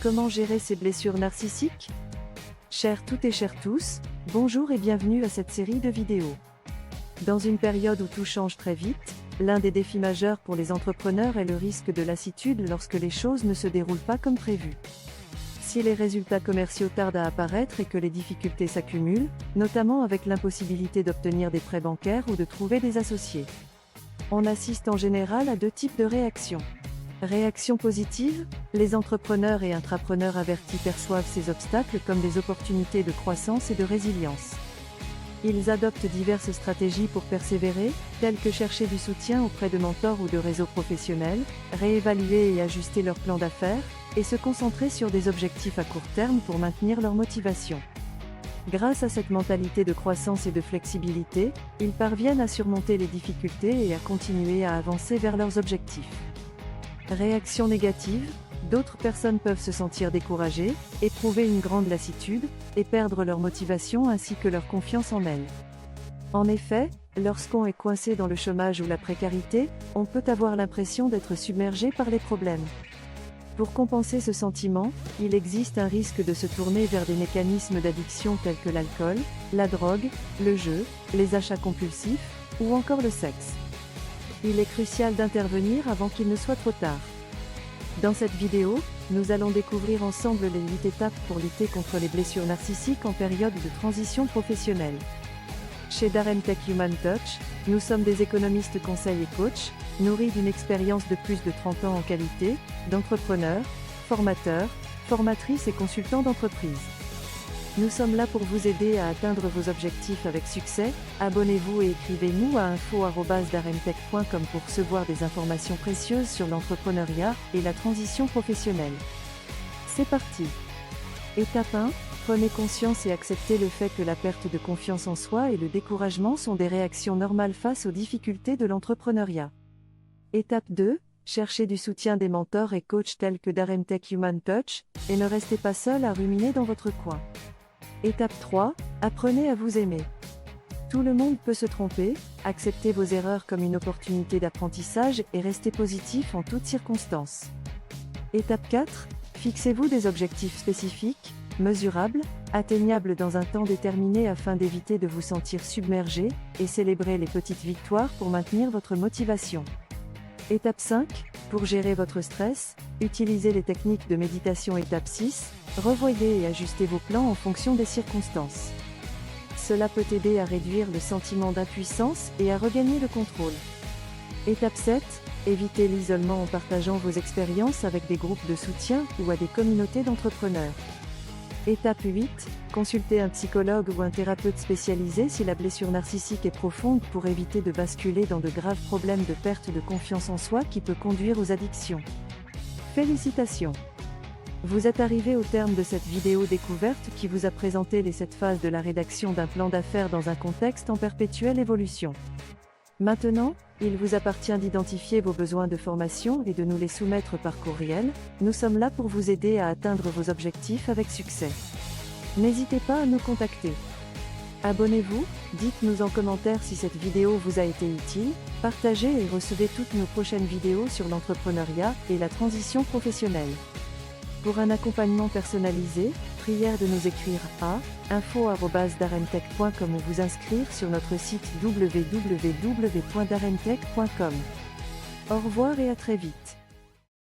Comment gérer ses blessures narcissiques? Chères toutes et chers tous, bonjour et bienvenue à cette série de vidéos. Dans une période où tout change très vite, l'un des défis majeurs pour les entrepreneurs est le risque de lassitude lorsque les choses ne se déroulent pas comme prévu. Si les résultats commerciaux tardent à apparaître et que les difficultés s'accumulent, notamment avec l'impossibilité d'obtenir des prêts bancaires ou de trouver des associés, on assiste en général à deux types de réactions. Réaction positive, les entrepreneurs et intrapreneurs avertis perçoivent ces obstacles comme des opportunités de croissance et de résilience. Ils adoptent diverses stratégies pour persévérer, telles que chercher du soutien auprès de mentors ou de réseaux professionnels, réévaluer et ajuster leur plan d'affaires, et se concentrer sur des objectifs à court terme pour maintenir leur motivation. Grâce à cette mentalité de croissance et de flexibilité, ils parviennent à surmonter les difficultés et à continuer à avancer vers leurs objectifs. Réaction négative, d'autres personnes peuvent se sentir découragées, éprouver une grande lassitude, et perdre leur motivation ainsi que leur confiance en elles. En effet, lorsqu'on est coincé dans le chômage ou la précarité, on peut avoir l'impression d'être submergé par les problèmes. Pour compenser ce sentiment, il existe un risque de se tourner vers des mécanismes d'addiction tels que l'alcool, la drogue, le jeu, les achats compulsifs, ou encore le sexe. Il est crucial d'intervenir avant qu'il ne soit trop tard. Dans cette vidéo, nous allons découvrir ensemble les 8 étapes pour lutter contre les blessures narcissiques en période de transition professionnelle. Chez Daremtech Human Touch, nous sommes des économistes conseils et coachs, nourris d'une expérience de plus de 30 ans en qualité, d'entrepreneurs, formateurs, formatrices et consultants d'entreprise. Nous sommes là pour vous aider à atteindre vos objectifs avec succès. Abonnez-vous et écrivez-nous à info@daremtech.com pour recevoir des informations précieuses sur l'entrepreneuriat et la transition professionnelle. C'est parti. Étape 1. Prenez conscience et acceptez le fait que la perte de confiance en soi et le découragement sont des réactions normales face aux difficultés de l'entrepreneuriat. Étape 2. Cherchez du soutien des mentors et coachs tels que Daremtech Human Touch, et ne restez pas seul à ruminer dans votre coin. Étape 3. Apprenez à vous aimer. Tout le monde peut se tromper, acceptez vos erreurs comme une opportunité d'apprentissage et restez positif en toutes circonstances. Étape 4. Fixez-vous des objectifs spécifiques, mesurables, atteignables dans un temps déterminé afin d'éviter de vous sentir submergé, et célébrez les petites victoires pour maintenir votre motivation. Étape 5. Pour gérer votre stress, utilisez les techniques de méditation. Étape 6. Revoyez et ajustez vos plans en fonction des circonstances. Cela peut aider à réduire le sentiment d'impuissance et à regagner le contrôle. Étape 7. Évitez l'isolement en partageant vos expériences avec des groupes de soutien ou à des communautés d'entrepreneurs. Étape 8. Consultez un psychologue ou un thérapeute spécialisé si la blessure narcissique est profonde pour éviter de basculer dans de graves problèmes de perte de confiance en soi qui peut conduire aux addictions. Félicitations! Vous êtes arrivé au terme de cette vidéo découverte qui vous a présenté les 7 phases de la rédaction d'un plan d'affaires dans un contexte en perpétuelle évolution. Maintenant, il vous appartient d'identifier vos besoins de formation et de nous les soumettre par courriel. Nous sommes là pour vous aider à atteindre vos objectifs avec succès. N'hésitez pas à nous contacter. Abonnez-vous, dites-nous en commentaire si cette vidéo vous a été utile, partagez et recevez toutes nos prochaines vidéos sur l'entrepreneuriat et la transition professionnelle. Pour un accompagnement personnalisé, prière de nous écrire à info@daremtech.com ou vous inscrire sur notre site www.daremtech.com. Au revoir et à très vite.